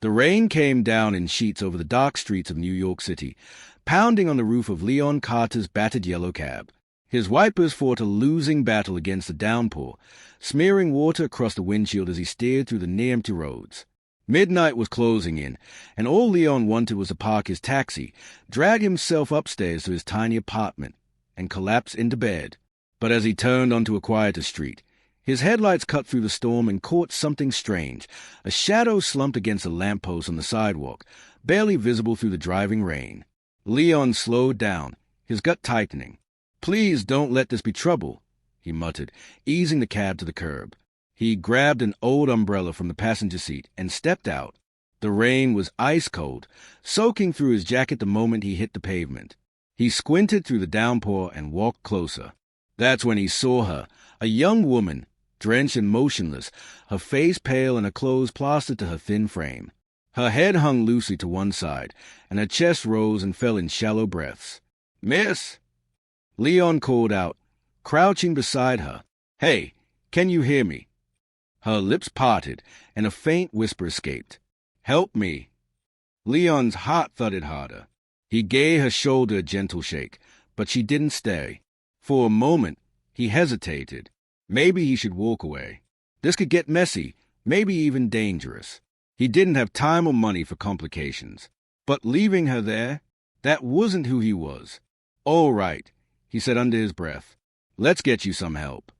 The rain came down in sheets over the dark streets of New York City, pounding on the roof of Leon Carter's battered yellow cab. His wipers fought a losing battle against the downpour, smearing water across the windshield as he steered through the near-empty roads. Midnight was closing in, and all Leon wanted was to park his taxi, drag himself upstairs to his tiny apartment, and collapse into bed. But as he turned onto a quieter street, his headlights cut through the storm and caught something strange. A shadow slumped against a lamppost on the sidewalk, barely visible through the driving rain. Leon slowed down, his gut tightening. "Please don't let this be trouble," he muttered, easing the cab to the curb. He grabbed an old umbrella from the passenger seat and stepped out. The rain was ice-cold, soaking through his jacket the moment he hit the pavement. He squinted through the downpour and walked closer. That's when he saw her, a young woman, drenched and motionless, her face pale and her clothes plastered to her thin frame. Her head hung loosely to one side, and her chest rose and fell in shallow breaths. "Miss!" Leon called out, crouching beside her. "Hey, can you hear me?" Her lips parted, and a faint whisper escaped. "Help me." Leon's heart thudded harder. He gave her shoulder a gentle shake, but she didn't stay. For a moment, he hesitated. Maybe he should walk away. This could get messy, maybe even dangerous. He didn't have time or money for complications. But leaving her there, that wasn't who he was. "All right," he said under his breath. "Let's get you some help."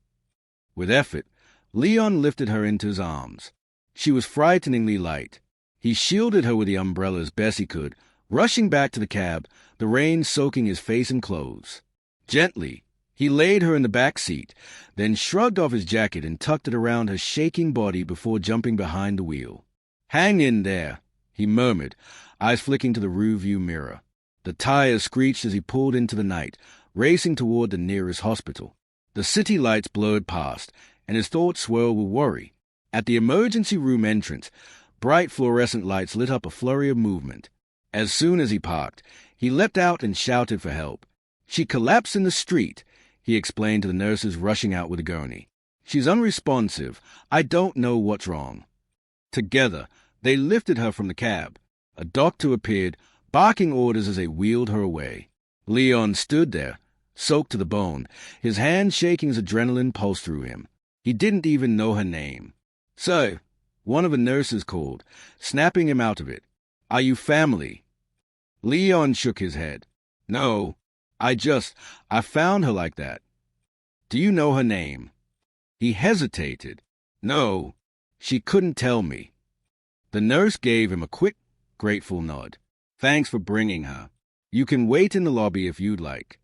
With effort, Leon lifted her into his arms. She was frighteningly light. He shielded her with the umbrella as best he could, rushing back to the cab, the rain soaking his face and clothes. Gently, he laid her in the back seat, then shrugged off his jacket and tucked it around her shaking body before jumping behind the wheel. "Hang in there," he murmured, eyes flicking to the rearview mirror. The tires screeched as he pulled into the night, racing toward the nearest hospital. The city lights blurred past, and his thoughts swirled with worry. At the emergency room entrance, bright fluorescent lights lit up a flurry of movement. As soon as he parked, he leapt out and shouted for help. "She collapsed in the street," he explained to the nurses rushing out with a gurney. "She's unresponsive. I don't know what's wrong." Together, they lifted her from the cab. A doctor appeared, barking orders as they wheeled her away. Leon stood there, soaked to the bone, his hands shaking as adrenaline pulsed through him. He didn't even know her name. "Sir," one of the nurses called, snapping him out of it. "Are you family?" Leon shook his head. "No, I found her like that." "Do you know her name?" He hesitated. "No, she couldn't tell me." The nurse gave him a quick, grateful nod. "Thanks for bringing her. You can wait in the lobby if you'd like."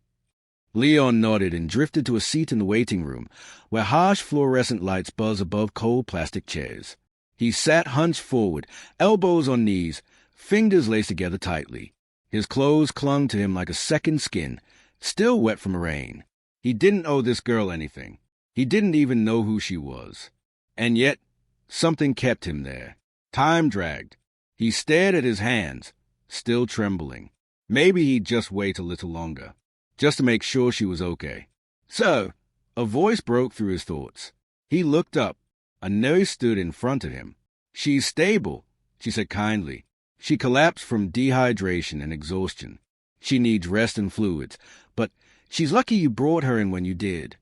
Leon nodded and drifted to a seat in the waiting room, where harsh fluorescent lights buzzed above cold plastic chairs. He sat hunched forward, elbows on knees, fingers laced together tightly. His clothes clung to him like a second skin, still wet from the rain. He didn't owe this girl anything. He didn't even know who she was. And yet, something kept him there. Time dragged. He stared at his hands, still trembling. Maybe he'd just wait a little longer, just to make sure she was okay. "So," a voice broke through his thoughts. He looked up. A nurse stood in front of him. "She's stable," she said kindly. "She collapsed from dehydration and exhaustion. She needs rest and fluids, but she's lucky you brought her in when you did."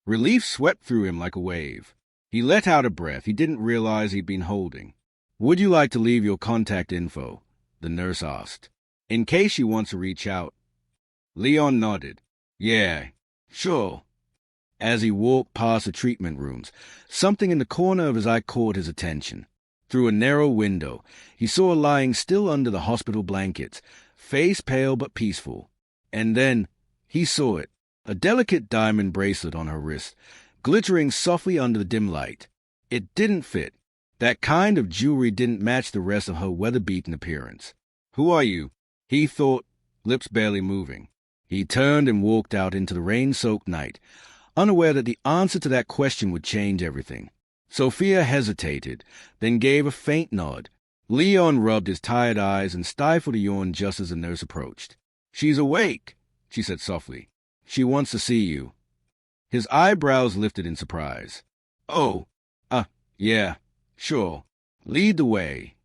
Relief swept through him like a wave. He let out a breath he didn't realize he'd been holding. "Would you like to leave your contact info?" the nurse asked. "In case she wants to reach out." Leon nodded. "Yeah, sure." As he walked past the treatment rooms, something in the corner of his eye caught his attention. Through a narrow window, he saw her lying still under the hospital blankets, face pale but peaceful. And then he saw it, a delicate diamond bracelet on her wrist, glittering softly under the dim light. It didn't fit. That kind of jewelry didn't match the rest of her weather-beaten appearance. "Who are you?" he thought, lips barely moving. He turned and walked out into the rain-soaked night, unaware that the answer to that question would change everything. Sophia hesitated, then gave a faint nod. Leon rubbed his tired eyes and stifled a yawn just as the nurse approached. "She's awake," she said softly. "She wants to see you." His eyebrows lifted in surprise. "Oh, yeah, sure. Lead the way."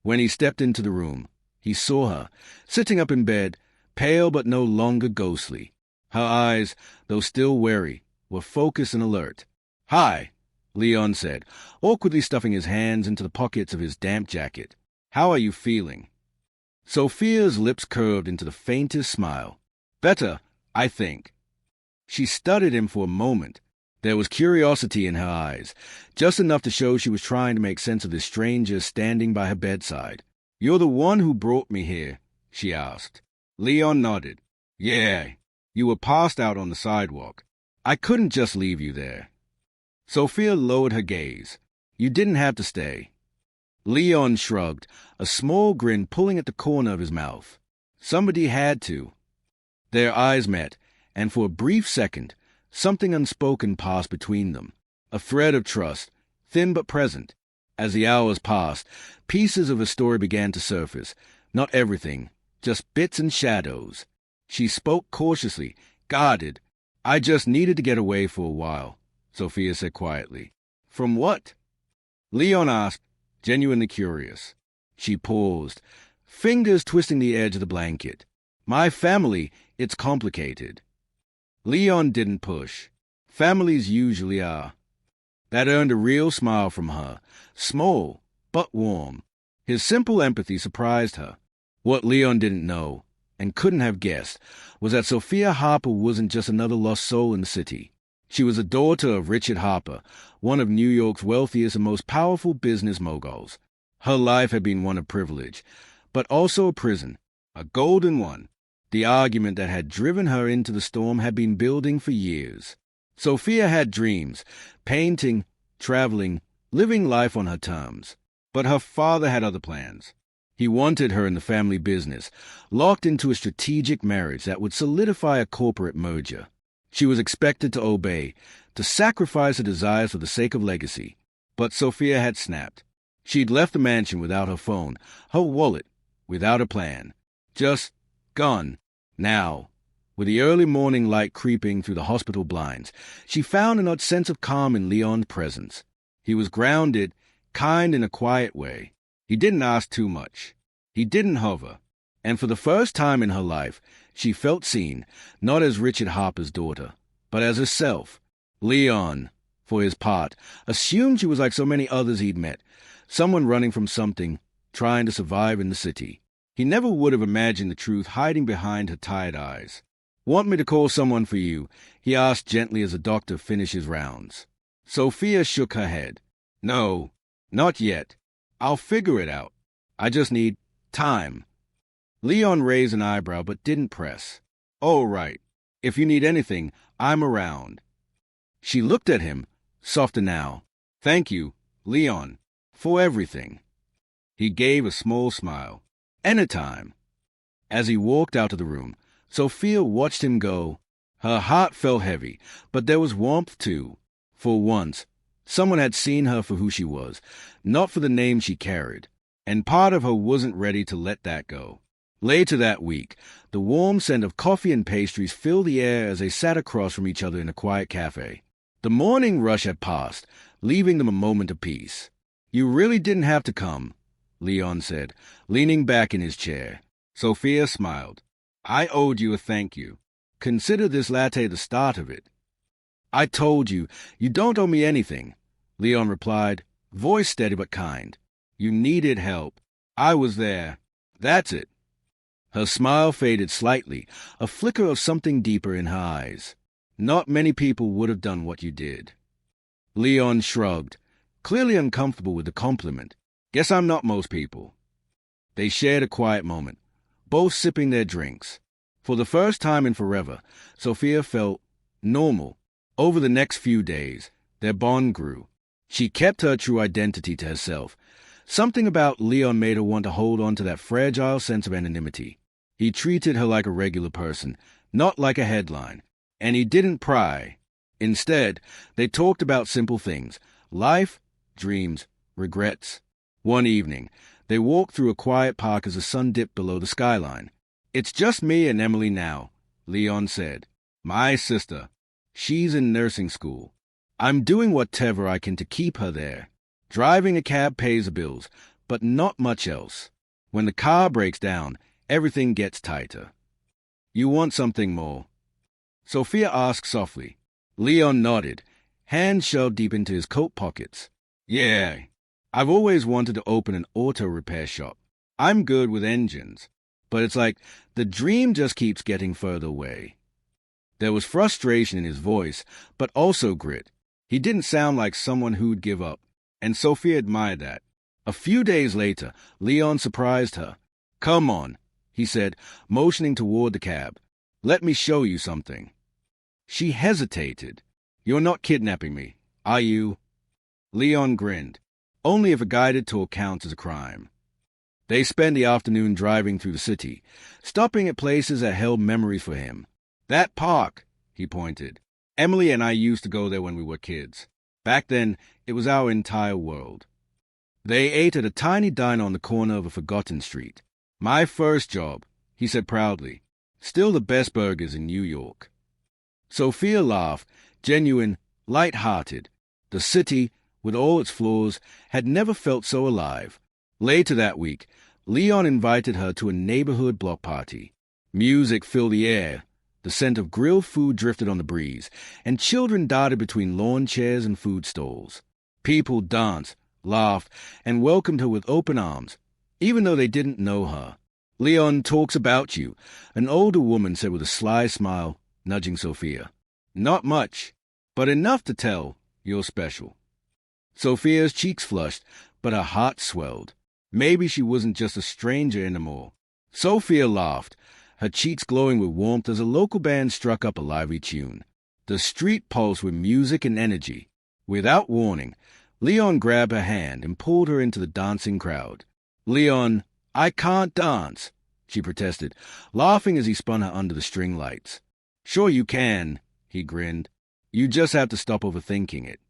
When he stepped into the room, he saw her, sitting up in bed, pale but no longer ghostly. Her eyes, though still wary, were focused and alert. "Hi," Leon said, awkwardly stuffing his hands into the pockets of his damp jacket. "How are you feeling?" Sophia's lips curved into the faintest smile. "Better, I think." She studied him for a moment. There was curiosity in her eyes, just enough to show she was trying to make sense of this stranger standing by her bedside. "You're the one who brought me here?" she asked. Leon nodded. "Yeah, you were passed out on the sidewalk. I couldn't just leave you there." Sophia lowered her gaze. "You didn't have to stay." Leon shrugged, a small grin pulling at the corner of his mouth. "Somebody had to." Their eyes met, and for a brief second, something unspoken passed between them, a thread of trust, thin but present. As the hours passed, pieces of her story began to surface. Not everything, just bits and shadows. She spoke cautiously, guarded. "I just needed to get away for a while," Sophia said quietly. "From what?" Leon asked, genuinely curious. She paused, fingers twisting the edge of the blanket. "My family, it's complicated." Leon didn't push. Families usually are. That earned a real smile from her, small but warm. His simple empathy surprised her. What Leon didn't know, and couldn't have guessed, was that Sophia Harper wasn't just another lost soul in the city. She was a daughter of Richard Harper, one of New York's wealthiest and most powerful business moguls. Her life had been one of privilege, but also a prison, a golden one. The argument that had driven her into the storm had been building for years. Sophia had dreams, painting, traveling, living life on her terms. But her father had other plans. He wanted her in the family business, locked into a strategic marriage that would solidify a corporate merger. She was expected to obey, to sacrifice her desires for the sake of legacy. But Sophia had snapped. She'd left the mansion without her phone, her wallet, without a plan. Just gone. Now, with the early morning light creeping through the hospital blinds, she found an odd sense of calm in Leon's presence. He was grounded, kind in a quiet way. He didn't ask too much. He didn't hover. And for the first time in her life, she felt seen, not as Richard Harper's daughter, but as herself. Leon, for his part, assumed she was like so many others he'd met, someone running from something, trying to survive in the city. He never would have imagined the truth hiding behind her tired eyes. "Want me to call someone for you?" he asked gently as the doctor finished his rounds. Sophia shook her head. "No, not yet. I'll figure it out. I just need time." Leon raised an eyebrow but didn't press. "Oh, right. If you need anything, I'm around." She looked at him, softer now. "Thank you, Leon, for everything." He gave a small smile. "Anytime." As he walked out of the room, Sophia watched him go. Her heart felt heavy, but there was warmth too. For once, someone had seen her for who she was, not for the name she carried, and part of her wasn't ready to let that go. Later that week, the warm scent of coffee and pastries filled the air as they sat across from each other in a quiet cafe. The morning rush had passed, leaving them a moment of peace. "You really didn't have to come," Leon said, leaning back in his chair. Sophia smiled. "I owed you a thank you. Consider this latte the start of it." "I told you, you don't owe me anything," Leon replied, voice steady but kind. "You needed help. I was there. That's it." Her smile faded slightly, a flicker of something deeper in her eyes. "Not many people would have done what you did." Leon shrugged, clearly uncomfortable with the compliment. "Guess I'm not most people." They shared a quiet moment, both sipping their drinks. For the first time in forever, Sophia felt normal. Over the next few days, their bond grew. She kept her true identity to herself. Something about Leon made her want to hold on to that fragile sense of anonymity. He treated her like a regular person, not like a headline. And he didn't pry. Instead, they talked about simple things: life, dreams, regrets. One evening, they walked through a quiet park as the sun dipped below the skyline. "It's just me and Emily now," Leon said. "My sister. She's in nursing school. I'm doing whatever I can to keep her there. Driving a cab pays the bills, but not much else. When the car breaks down, everything gets tighter. You want something more? Sophia asked softly. Leon nodded, hands shoved deep into his coat pockets. Yeah, I've always wanted to open an auto repair shop. I'm good with engines, but it's like the dream just keeps getting further away. There was frustration in his voice, but also grit. He didn't sound like someone who'd give up, and Sophia admired that. A few days later, Leon surprised her. Come on, he said, motioning toward the cab. Let me show you something. She hesitated. You're not kidnapping me, are you? Leon grinned. Only if a guided tour counts as a crime. They spent the afternoon driving through the city, stopping at places that held memories for him. That park, he pointed. Emily and I used to go there when we were kids. Back then, it was our entire world. They ate at a tiny diner on the corner of a forgotten street. My first job, he said proudly. Still the best burgers in New York. Sophia laughed, genuine, light-hearted. The city, with all its flaws, had never felt so alive. Later that week, Leon invited her to a neighborhood block party. Music filled the air. The scent of grilled food drifted on the breeze, and children darted between lawn chairs and food stalls. People danced, laughed, and welcomed her with open arms, even though they didn't know her. Leon talks about you, an older woman said with a sly smile, nudging Sophia. Not much, but enough to tell you're special. Sophia's cheeks flushed, but her heart swelled. Maybe she wasn't just a stranger anymore. Sophia laughed, her cheeks glowing with warmth as a local band struck up a lively tune. The street pulsed with music and energy. Without warning, Leon grabbed her hand and pulled her into the dancing crowd. Leon, I can't dance, she protested, laughing as he spun her under the string lights. Sure you can, he grinned. You just have to stop overthinking it.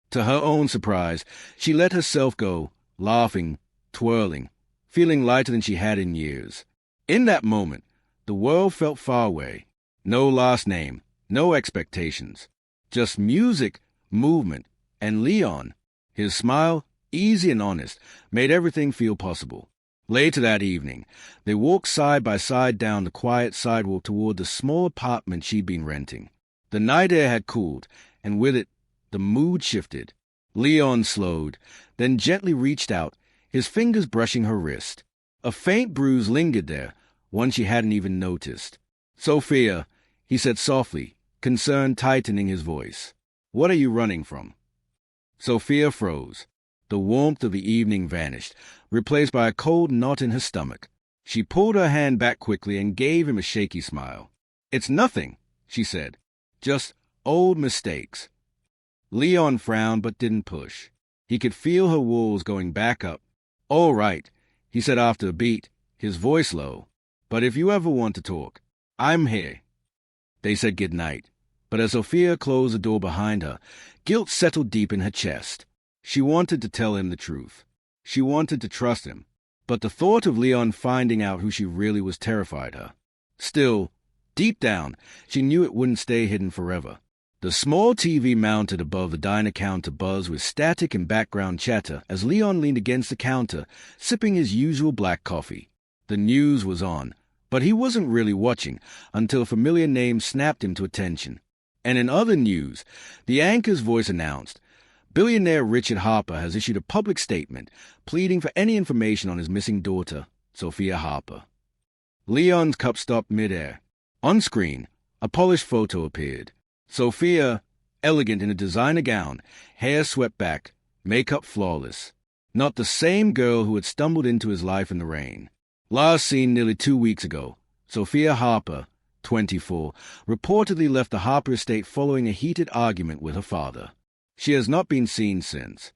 To her own surprise, she let herself go, laughing, twirling, feeling lighter than she had in years. In that moment, the world felt far away. No last name, no expectations. Just music, movement, and Leon. His smile, easy and honest, made everything feel possible. Later that evening, they walked side by side down the quiet sidewalk toward the small apartment she'd been renting. The night air had cooled, and with it, the mood shifted. Leon slowed, then gently reached out, his fingers brushing her wrist. A faint bruise lingered there, one she hadn't even noticed. Sophia, he said softly, concern tightening his voice. What are you running from? Sophia froze. The warmth of the evening vanished, replaced by a cold knot in her stomach. She pulled her hand back quickly and gave him a shaky smile. It's nothing, she said. Just old mistakes. Leon frowned but didn't push. He could feel her walls going back up. All right, he said after a beat, his voice low. But if you ever want to talk, I'm here. They said good night, but as Sophia closed the door behind her, guilt settled deep in her chest. She wanted to tell him the truth. She wanted to trust him, but the thought of Leon finding out who she really was terrified her. Still, deep down, she knew it wouldn't stay hidden forever. The small TV mounted above the diner counter buzzed with static and background chatter as Leon leaned against the counter, sipping his usual black coffee. The news was on, but he wasn't really watching until a familiar name snapped him to attention. And in other news, the anchor's voice announced, billionaire Richard Harper has issued a public statement pleading for any information on his missing daughter, Sophia Harper. Leon's cup stopped midair. On screen, a polished photo appeared. Sophia, elegant in a designer gown, hair swept back, makeup flawless. Not the same girl who had stumbled into his life in the rain. Last seen nearly 2 weeks ago, Sophia Harper, 24, reportedly left the Harper estate following a heated argument with her father. She has not been seen since.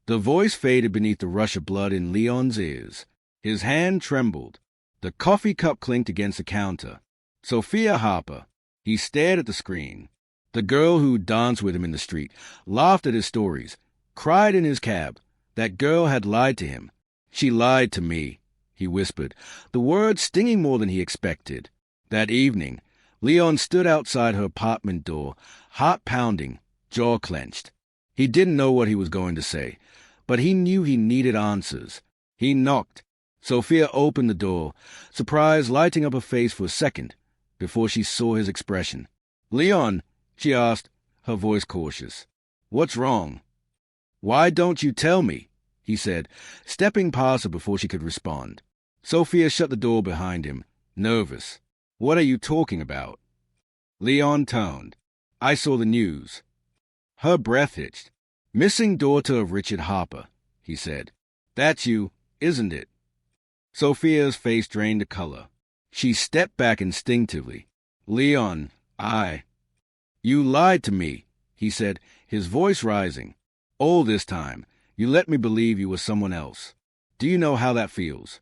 The voice faded beneath the rush of blood in Leon's ears. His hand trembled. The coffee cup clinked against the counter. Sophia Harper. He stared at the screen. The girl who danced with him in the street, laughed at his stories, cried in his cab. That girl had lied to him. She lied to me, he whispered, the words stinging more than he expected. That evening, Leon stood outside her apartment door, heart pounding, jaw clenched. He didn't know what he was going to say, but he knew he needed answers. He knocked. Sophia opened the door, surprise lighting up her face for a second before she saw his expression. "Leon," she asked, her voice cautious. "What's wrong?" "Why don't you tell me?" he said, stepping past her before she could respond. Sophia shut the door behind him, nervous. "What are you talking about?" Leon toned. "I saw the news." Her breath hitched. "Missing daughter of Richard Harper," he said. "That's you, isn't it?" Sophia's face drained a color. She stepped back instinctively. "Leon, You lied to me," he said, his voice rising. "All this time, you let me believe you were someone else. Do you know how that feels?"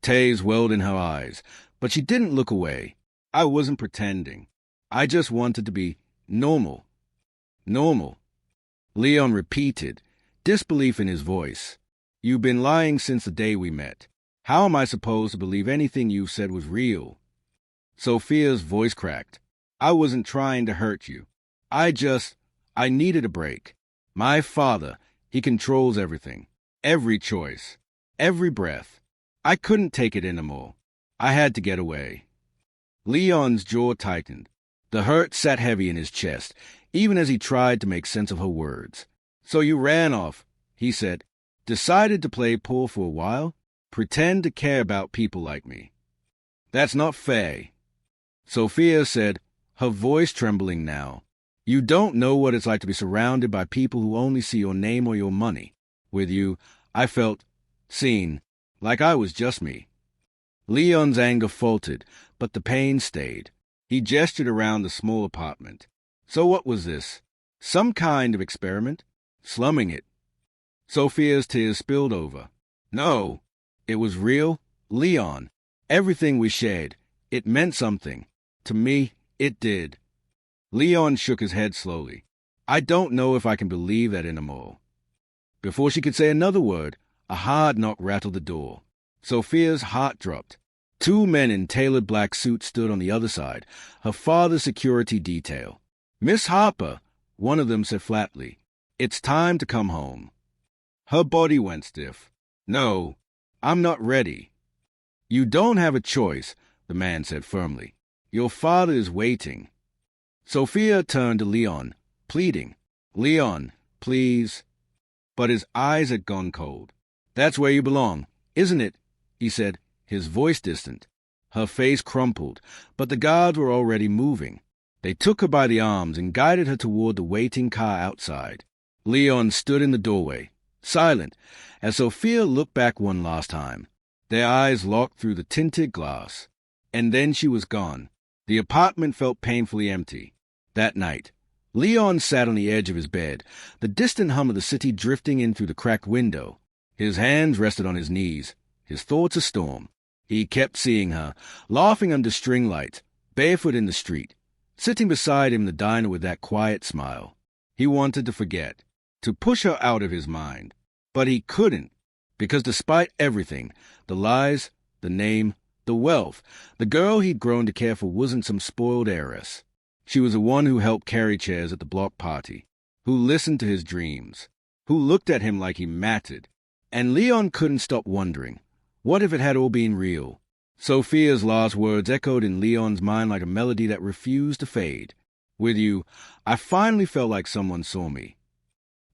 Tears welled in her eyes, but she didn't look away. "I wasn't pretending. I just wanted to be normal." "Normal?" Leon repeated, disbelief in his voice. "You've been lying since the day we met. How am I supposed to believe anything you said was real?" Sophia's voice cracked. "I wasn't trying to hurt you. I needed a break. My father, he controls everything. Every choice. Every breath. I couldn't take it anymore. I had to get away." Leon's jaw tightened. The hurt sat heavy in his chest, even as he tried to make sense of her words. "So you ran off," he said. "Decided to play poor for a while? Pretend to care about people like me. That's not fair." Sophia said, her voice trembling now. "You don't know what it's like to be surrounded by people who only see your name or your money. With you, I felt seen, like I was just me." Leon's anger faltered, but the pain stayed. He gestured around the small apartment. "So what was this? Some kind of experiment? Slumming it?" Sophia's tears spilled over. "No. It was real. Leon. Everything we shared. It meant something. To me, it did." Leon shook his head slowly. "I don't know if I can believe that anymore." Before she could say another word, a hard knock rattled the door. Sophia's heart dropped. Two men in tailored black suits stood on the other side, her father's security detail. "Miss Harper," one of them said flatly, "it's time to come home." Her body went stiff. "No, I'm not ready." "You don't have a choice," the man said firmly. "Your father is waiting." Sophia turned to Leon, pleading. "Leon, please." But his eyes had gone cold. "That's where you belong, isn't it?" he said, his voice distant. Her face crumpled, but the guards were already moving. They took her by the arms and guided her toward the waiting car outside. Leon stood in the doorway, silent, as Sophia looked back one last time. Their eyes locked through the tinted glass. And then she was gone. The apartment felt painfully empty. That night, Leon sat on the edge of his bed, the distant hum of the city drifting in through the cracked window. His hands rested on his knees, his thoughts a storm. He kept seeing her, laughing under string lights, barefoot in the street, sitting beside him in the diner with that quiet smile. He wanted to forget, to push her out of his mind. But he couldn't, because despite everything, the lies, the name, the wealth, the girl he'd grown to care for wasn't some spoiled heiress. She was the one who helped carry chairs at the block party, who listened to his dreams, who looked at him like he mattered. And Leon couldn't stop wondering, what if it had all been real? Sophia's last words echoed in Leon's mind like a melody that refused to fade. "With you, I finally felt like someone saw me."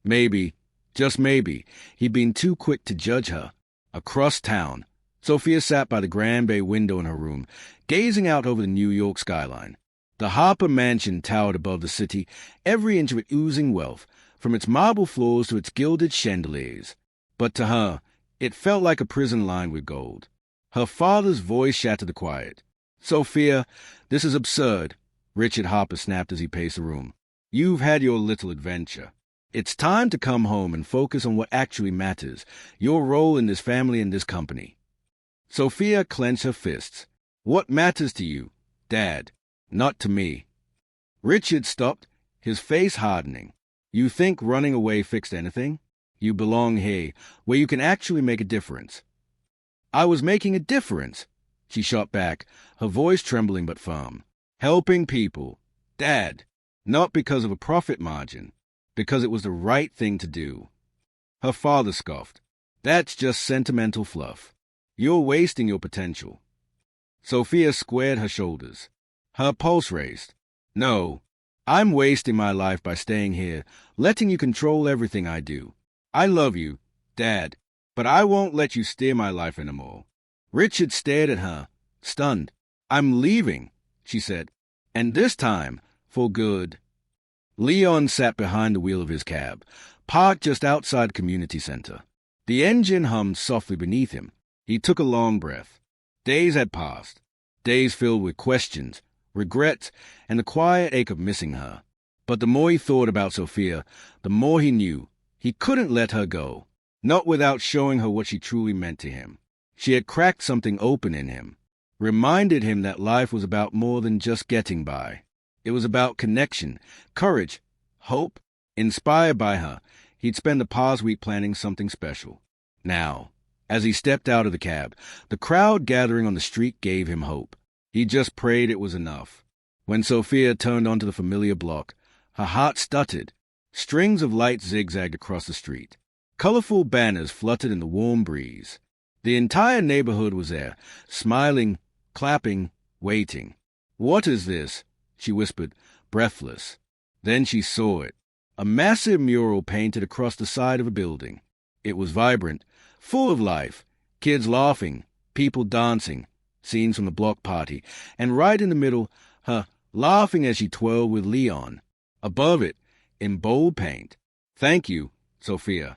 Maybe, just maybe, he'd been too quick to judge her. Across town, Sophia sat by the grand bay window in her room, gazing out over the New York skyline. The Harper mansion towered above the city, every inch of it oozing wealth, from its marble floors to its gilded chandeliers. But to her, it felt like a prison lined with gold. Her father's voice shattered the quiet. "Sophia, this is absurd," Richard Harper snapped as he paced the room. "You've had your little adventure. It's time to come home and focus on what actually matters, your role in this family and this company." Sophia clenched her fists. "What matters to you, Dad? Not to me." Richard stopped, his face hardening. "You think running away fixed anything? You belong here, where you can actually make a difference." "I was making a difference," she shot back, her voice trembling but firm. "Helping people. Dad, not because of a profit margin, because it was the right thing to do." Her father scoffed. That's just sentimental fluff. You're wasting your potential. Sophia squared her shoulders. Her pulse raced. No, I'm wasting my life by staying here, letting you control everything I do. I love you, Dad, but I won't let you steer my life anymore. Richard stared at her, stunned. I'm leaving, she said, and this time, for good. Leon sat behind the wheel of his cab, parked just outside the community center. The engine hummed softly beneath him. He took a long breath. Days had passed, days filled with questions, regrets, and the quiet ache of missing her. But the more he thought about Sophia, the more he knew he couldn't let her go, not without showing her what she truly meant to him. She had cracked something open in him, reminded him that life was about more than just getting by. It was about connection, courage, hope. Inspired by her, he'd spent the past week planning something special. Now, as he stepped out of the cab, the crowd gathering on the street gave him hope. He just prayed it was enough. When Sophia turned onto the familiar block, her heart stuttered. Strings of lights zigzagged across the street. Colorful banners fluttered in the warm breeze. The entire neighborhood was there, smiling, clapping, waiting. What is this? She whispered, breathless. Then she saw it. A massive mural painted across the side of a building. It was vibrant, full of life, kids laughing, people dancing, scenes from the block party, and right in the middle, her laughing as she twirled with Leon. Above it, in bold paint, "Thank you, Sophia."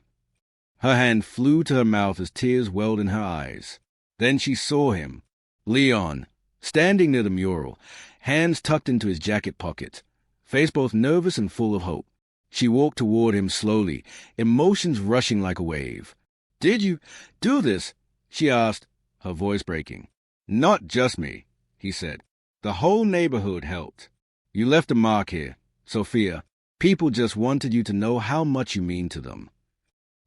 Her hand flew to her mouth as tears welled in her eyes. Then she saw him, Leon, standing near the mural, hands tucked into his jacket pockets, face both nervous and full of hope. She walked toward him slowly, emotions rushing like a wave. "Did you do this?" she asked, her voice breaking. "Not just me," he said. "The whole neighborhood helped. You left a mark here, Sophia. People just wanted you to know how much you mean to them."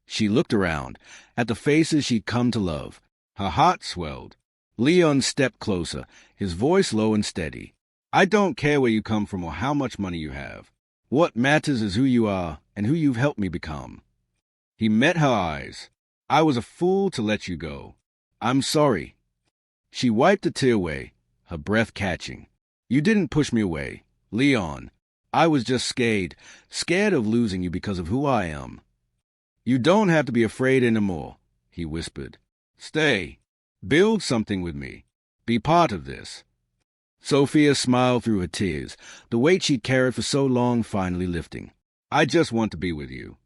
She looked around, at the faces she'd come to love. Her heart swelled. Leon stepped closer, his voice low and steady. "I don't care where you come from or how much money you have. What matters is who you are and who you've helped me become." He met her eyes. "I was a fool to let you go. I'm sorry." She wiped a tear away, her breath catching. "You didn't push me away, Leon. I was just scared of losing you because of who I am." "You don't have to be afraid anymore," he whispered. "Stay. Build something with me. Be part of this." Sophia smiled through her tears, the weight she'd carried for so long finally lifting. "I just want to be with you."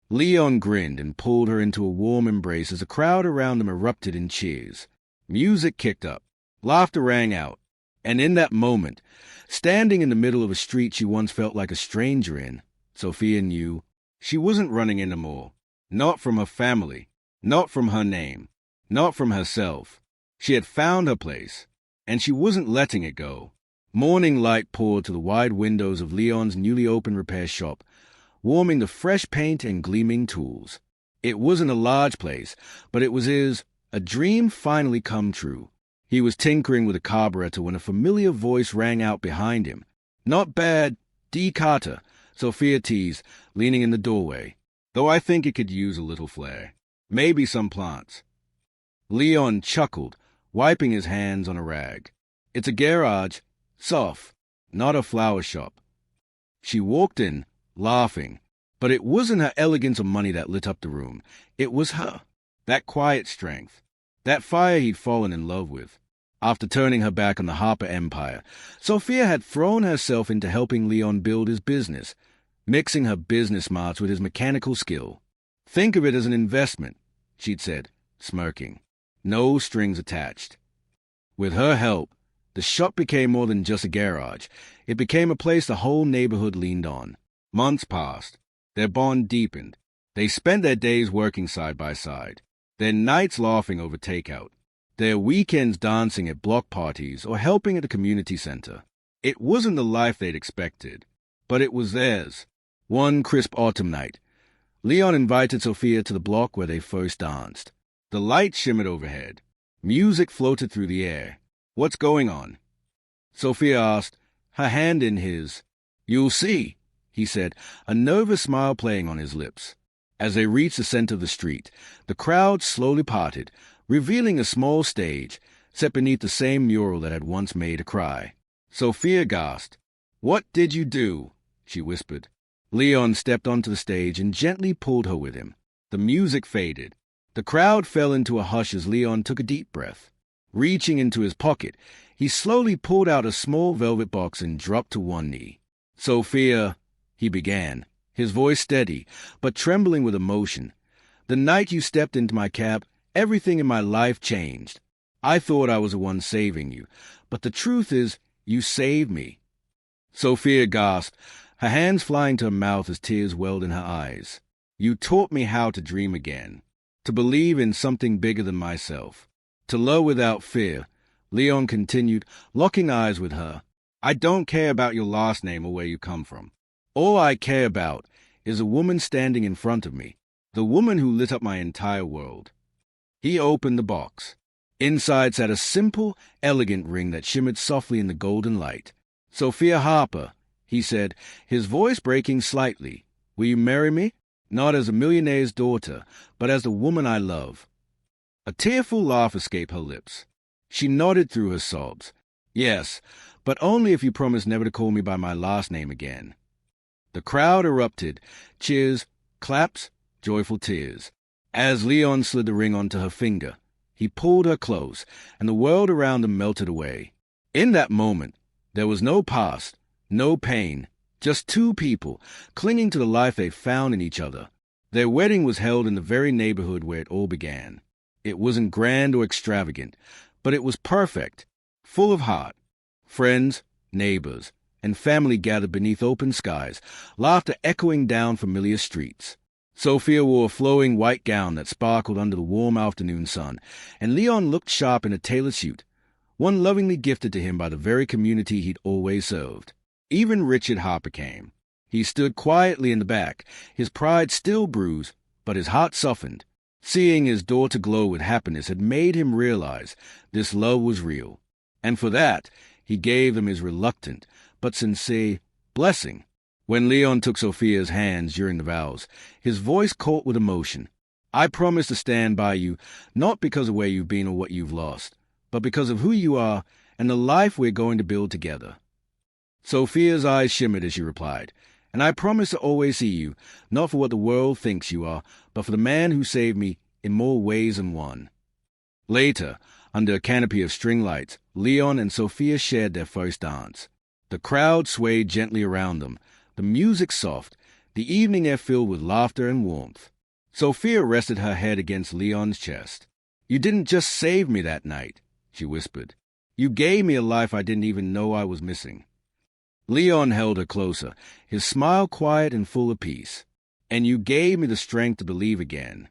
Leon grinned and pulled her into a warm embrace as a crowd around them erupted in cheers. Music kicked up. Laughter rang out. And in that moment, standing in the middle of a street she once felt like a stranger in, Sophia knew she wasn't running anymore. Not from her family. Not from her name. Not from herself. She had found her place. And she wasn't letting it go. Morning light poured to the wide windows of Leon's newly opened repair shop, warming the fresh paint and gleaming tools. It wasn't a large place, but it was a dream finally come true. He was tinkering with a carburetor when a familiar voice rang out behind him. "Not bad, D. Carter," Sophia teased, leaning in the doorway. "Though I think it could use a little flair. Maybe some plants." Leon chuckled, wiping his hands on a rag. "It's a garage, soft, not a flower shop." She walked in, laughing, but it wasn't her elegance or money that lit up the room. It was her, that quiet strength, that fire he'd fallen in love with. After turning her back on the Harper empire, Sophia had thrown herself into helping Leon build his business, mixing her business smarts with his mechanical skill. "Think of it as an investment," she'd said, smirking. No strings attached. With her help, the shop became more than just a garage. It became a place the whole neighborhood leaned on. Months passed. Their bond deepened. They spent their days working side by side, their nights laughing over takeout, their weekends dancing at block parties or helping at the community center. It wasn't the life they'd expected, but it was theirs. One crisp autumn night, Leon invited Sophia to the block where they first danced. The light shimmered overhead. Music floated through the air. "What's going on?" Sophia asked, her hand in his. "You'll see," he said, a nervous smile playing on his lips. As they reached the center of the street, the crowd slowly parted, revealing a small stage set beneath the same mural that had once made her cry. Sophia gasped. "What did you do?" she whispered. Leon stepped onto the stage and gently pulled her with him. The music faded. The crowd fell into a hush as Leon took a deep breath. Reaching into his pocket, he slowly pulled out a small velvet box and dropped to one knee. "Sophia," he began, his voice steady, but trembling with emotion. "The night you stepped into my cab, everything in my life changed. I thought I was the one saving you, but the truth is, you saved me." Sophia gasped, her hands flying to her mouth as tears welled in her eyes. "You taught me how to dream again, to believe in something bigger than myself, to love without fear," Leon continued, locking eyes with her. "I don't care about your last name or where you come from. All I care about is a woman standing in front of me, the woman who lit up my entire world." He opened the box. Inside sat a simple, elegant ring that shimmered softly in the golden light. "Sophia Harper," he said, his voice breaking slightly, "will you marry me? Not as a millionaire's daughter, but as the woman I love." A tearful laugh escaped her lips. She nodded through her sobs. "Yes, but only if you promise never to call me by my last name again." The crowd erupted, cheers, claps, joyful tears. As Leon slid the ring onto her finger, he pulled her close, and the world around them melted away. In that moment, there was no past, no pain, just two people clinging to the life they found in each other. Their wedding was held in the very neighborhood where it all began. It wasn't grand or extravagant, but it was perfect, full of heart. Friends, neighbors, and family gathered beneath open skies, laughter echoing down familiar streets. Sophia wore a flowing white gown that sparkled under the warm afternoon sun, and Leon looked sharp in a tailored suit, one lovingly gifted to him by the very community he'd always served. Even Richard Harper came. He stood quietly in the back, his pride still bruised, but his heart softened. Seeing his daughter glow with happiness had made him realize this love was real, and for that he gave them his reluctant but sincere blessing. When Leon took Sophia's hands during the vows, his voice caught with emotion. "I promise to stand by you, not because of where you've been or what you've lost, but because of who you are and the life we're going to build together." Sophia's eyes shimmered as she replied, "And I promise to always see you, not for what the world thinks you are, but for the man who saved me in more ways than one." Later, under a canopy of string lights, Leon and Sophia shared their first dance. The crowd swayed gently around them, the music soft, the evening air filled with laughter and warmth. Sophia rested her head against Leon's chest. "You didn't just save me that night," she whispered. "You gave me a life I didn't even know I was missing." Leon held her closer, his smile quiet and full of peace. "And you gave me the strength to believe again."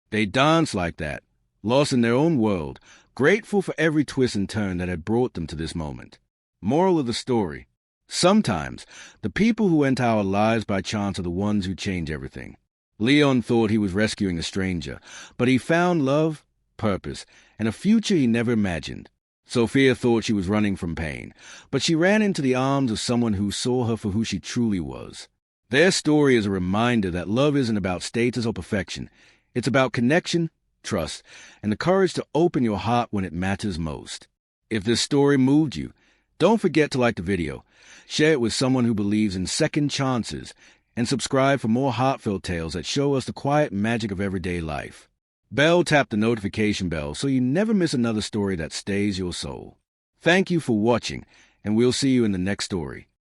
They danced like that, lost in their own world, grateful for every twist and turn that had brought them to this moment. Moral of the story: sometimes the people who enter our lives by chance are the ones who change everything. Leon thought he was rescuing a stranger, but he found love, purpose, and a future he never imagined. Sophia thought she was running from pain, but she ran into the arms of someone who saw her for who she truly was. Their story is a reminder that love isn't about status or perfection. It's about connection, trust, and the courage to open your heart when it matters most. If this story moved you, don't forget to like the video, share it with someone who believes in second chances, and subscribe for more heartfelt tales that show us the quiet magic of everyday life. Tap the notification bell so you never miss another story that stays your soul. Thank you for watching, and we'll see you in the next story.